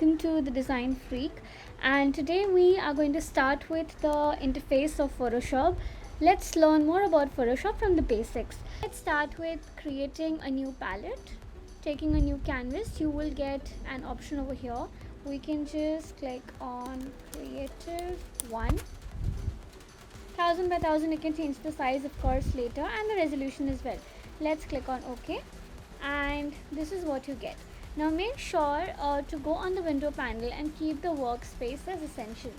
welcome to the Design Freak, and today we are going to start with the interface of Photoshop. Let's learn more about Photoshop from the basics. Let's start with creating a new palette. Taking a new canvas, you will get an option over here. We can just click on creative 1000 by 1000. You can change the size of course later, and the resolution as well. Let's click on OK, and this is what you get. Now make sure to go on the window panel and keep the workspace as essential.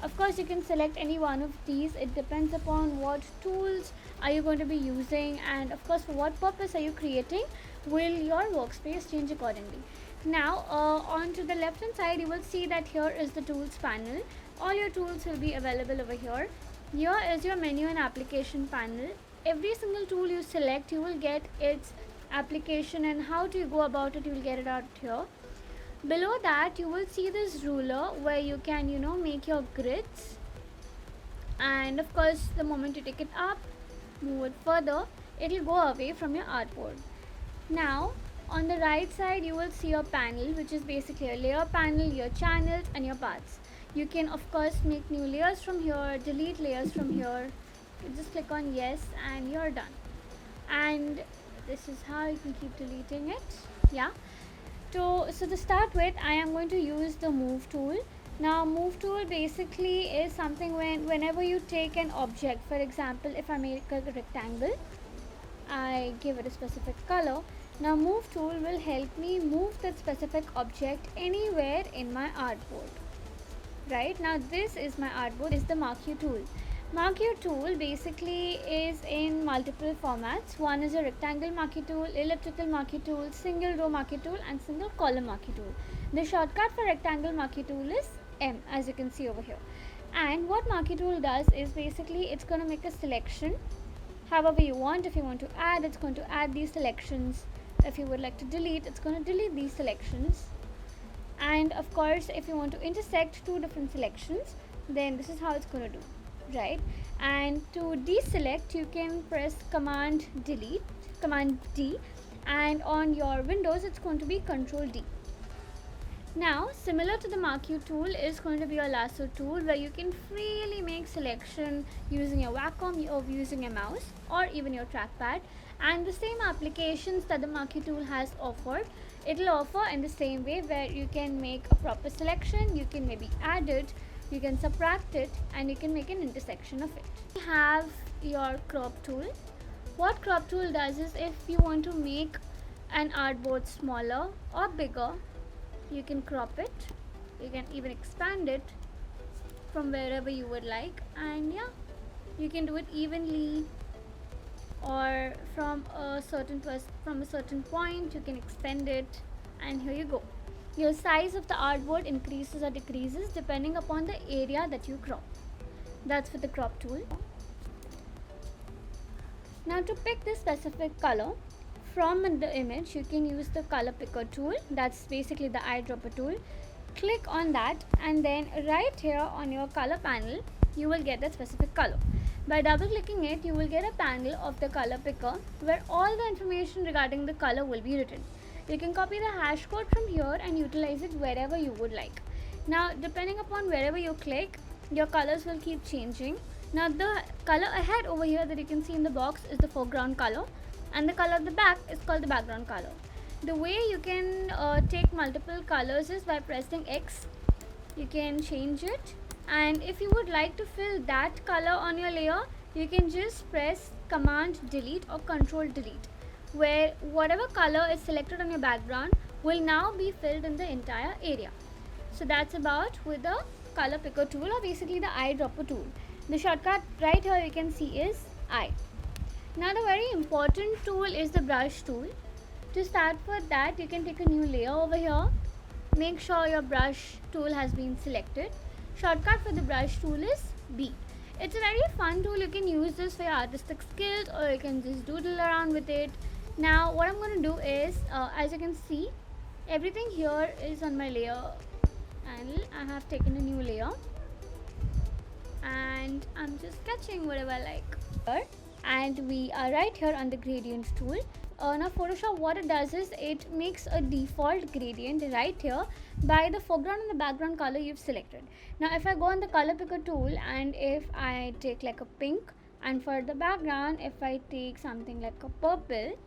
Of course you can select any one of these. It depends upon what tools are you going to be using, and of course for what purpose are you creating, will your workspace change accordingly. Now on to the left hand side, you will see that here is the tools panel. All your tools will be available over here. Here is your menu and application panel. Every single tool you select, you will get its application, and how do you go about it, you will get it out here. Below that you will see this ruler where you can make your grids, and of course the moment you take it up, move it further, it will go away from your artboard. Now on the right side you will see your panel, which is basically a layer panel, your channels and your paths. You can of course make new layers from here, delete layers from here. You just click on yes and you're done. And this is how you can keep deleting it. So to start with, I am going to use the move tool. Now move tool basically is something whenever you take an object, for example if I make a rectangle, I give it a specific color. Now move tool will help me move that specific object anywhere in my artboard. Right now this is my artboard, is the marquee tool. Marquee tool basically is in multiple formats. One is a rectangle marquee tool, elliptical marquee tool, single row marquee tool and single column marquee tool. The shortcut for rectangle marquee tool is M, as you can see over here. And what marquee tool does is basically it's going to make a selection however you want. If you want to add, it's going to add these selections. If you would like to delete, it's going to delete these selections. And of course if you want to intersect two different selections, then this is how it's going to do. Right, and to deselect you can press command D, and on your Windows it's going to be Control D. Now similar to the marquee tool is going to be your lasso tool, where you can freely make selection using your Wacom or using a mouse or even your trackpad, and the same applications that the marquee tool has offered, it will offer in the same way, where you can make a proper selection, you can maybe add it, you can subtract it, and you can make an intersection of it. You have your crop tool. What crop tool does is if you want to make an artboard smaller or bigger, you can crop it, you can even expand it from wherever you would like, and you can do it evenly or from a certain point you can extend it, and here you go. Your size of the artboard increases or decreases depending upon the area that you crop. That's for the crop tool. Now to pick this specific color from the image, you can use the color picker tool. That's basically the eyedropper tool. Click on that, and then right here on your color panel you will get that specific color. By double clicking it, you will get a panel of the color picker where all the information regarding the color will be written. You can copy the hash code from here and utilize it wherever you would like. Now depending upon wherever you click, your colors will keep changing. Now the color ahead over here that you can see in the box is the foreground color, and the color at the back is called the background color. The way you can take multiple colors is by pressing X. You can change it, and if you would like to fill that color on your layer, you can just press command delete or control delete, where whatever color is selected on your background will now be filled in the entire area. So that's about with the color picker tool, or basically the eyedropper tool. The shortcut right here you can see is I. Now the very important tool is the brush tool. To start with that, you can take a new layer over here. Make sure your brush tool has been selected. Shortcut for the brush tool is B. It's a very fun tool. You can use this for your artistic skills, or you can just doodle around with it. Now what I'm going to do is, as you can see, everything here is on my layer panel. I have taken a new layer and I'm just sketching whatever I like. And we are right here on the gradient tool. now Photoshop, what it does is it makes a default gradient right here by the foreground and the background color you've selected. Now if I go on the color picker tool, and if I take like a pink, and for the background if I take something like a purple,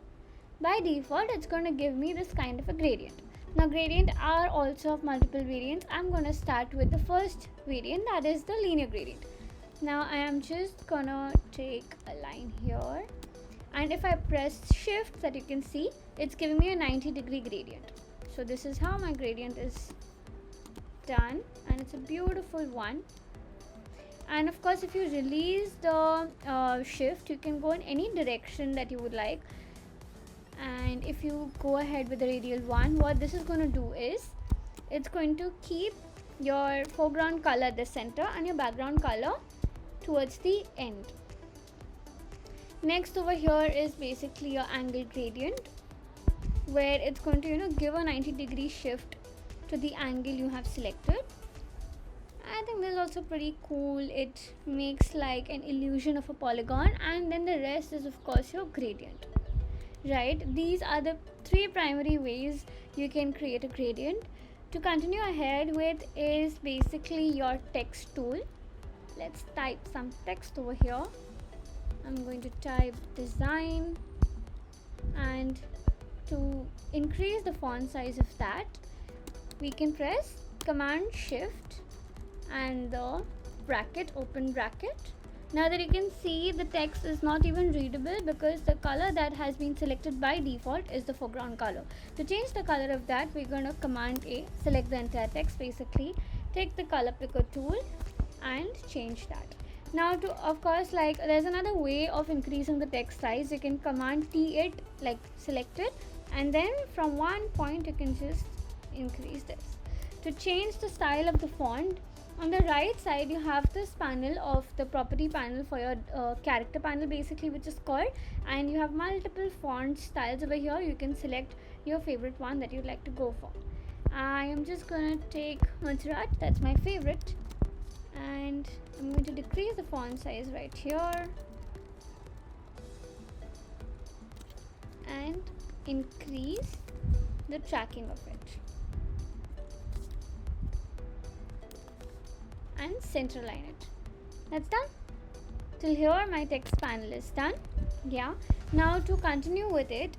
by default it's going to give me this kind of a gradient. Now gradient are also of multiple variants. I'm going to start with the first variant, that is the linear gradient. Now I am just gonna take a line here, and if I press shift, that you can see it's giving me a 90-degree gradient. So this is how my gradient is done, and it's a beautiful one. And of course if you release the shift, you can go in any direction that you would like. And if you go ahead with the radial one, what this is going to do is it's going to keep your foreground color at the center and your background color towards the end. Next over here is basically your angle gradient, where it's going to give a 90-degree shift to the angle you have selected. I think this is also pretty cool. It makes like an illusion of a polygon, and then the rest is of course your gradient, right? These are the three primary ways you can create a gradient. To continue ahead with is basically your text tool. Let's type some text over here. I'm going to type design, and to increase the font size of that, we can press command shift and the bracket, open bracket. Now that you can see, the text is not even readable because the color that has been selected by default is the foreground color. To change the color of that, we're going to command A, select the entire text basically, take the color picker tool and change that. Now to, of course, like there's another way of increasing the text size. You can command T it, like select it, and then from one point you can just increase this. To change the style of the font, on the right side you have this panel of the property panel for your character panel basically, which is called, and you have multiple font styles over here. You can select your favorite one that you'd like to go for. I am just gonna take Gujarat, that's my favorite, and I'm going to decrease the font size right here and increase the tracking of it and center line it. That's done. Till here my text panel is done. Yeah, now to continue with it,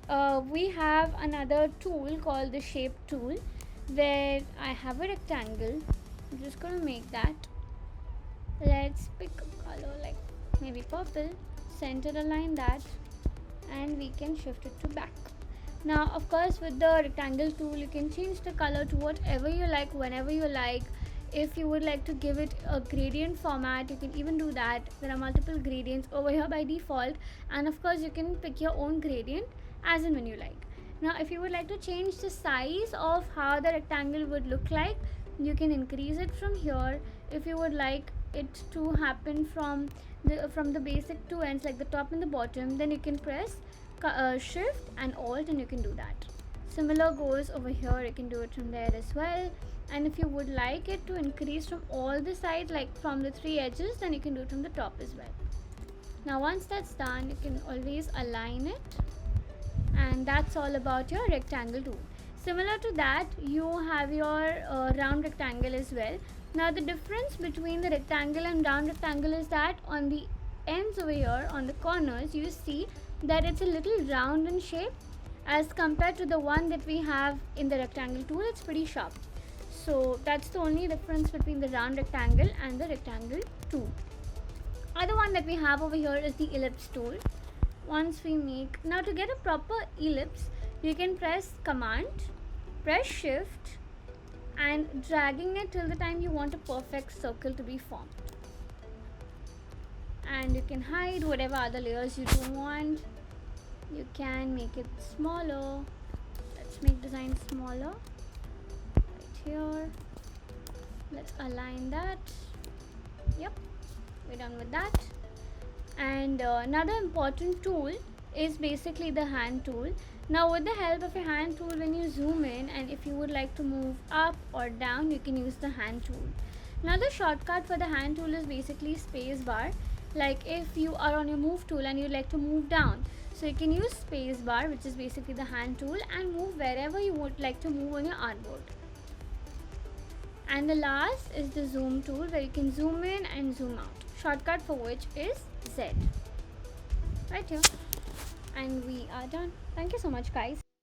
we have another tool called the shape tool, where I have a rectangle. I'm just gonna make that. Let's pick a color like maybe purple, center align that, and we can shift it to back. Now of course with the rectangle tool you can change the color to whatever you like, whenever you like. If you would like to give it a gradient format, you can even do that. There are multiple gradients over here by default, and of course you can pick your own gradient as and when you like. Now if you would like to change the size of how the rectangle would look like, you can increase it from here. If you would like it to happen from the basic two ends, like the top and the bottom, then you can press shift and alt and you can do that. Similar goes over here, you can do it from there as well. And if you would like it to increase from all the sides, like from the three edges, then you can do it from the top as well. Now once that's done, you can always align it, and that's all about your rectangle tool. Similar to that, you have your round rectangle as well. Now the difference between the rectangle and round rectangle is that on the ends over here, on the corners, you see that it's a little round in shape as compared to the one that we have in the rectangle tool. It's pretty sharp. So that's the only difference between the round rectangle and the rectangle tool. Other one that we have over here is the ellipse tool. Once we make, now to get a proper ellipse, you can press command, press shift and dragging it till the time you want a perfect circle to be formed. And you can hide whatever other layers you don't want. You can make it smaller. Let's make design smaller. Here, let's align that. Yep, we're done with that. And another important tool is basically the hand tool. Now with the help of your hand tool, when you zoom in and if you would like to move up or down, you can use the hand tool. Now the shortcut for the hand tool is basically space bar. Like if you are on your move tool and you'd like to move down, So you can use space bar, which is basically the hand tool, and move wherever you would like to move on your artboard. And the last is the zoom tool, where you can zoom in and zoom out, shortcut for which is Z. Right here. And we are done. Thank you so much, guys.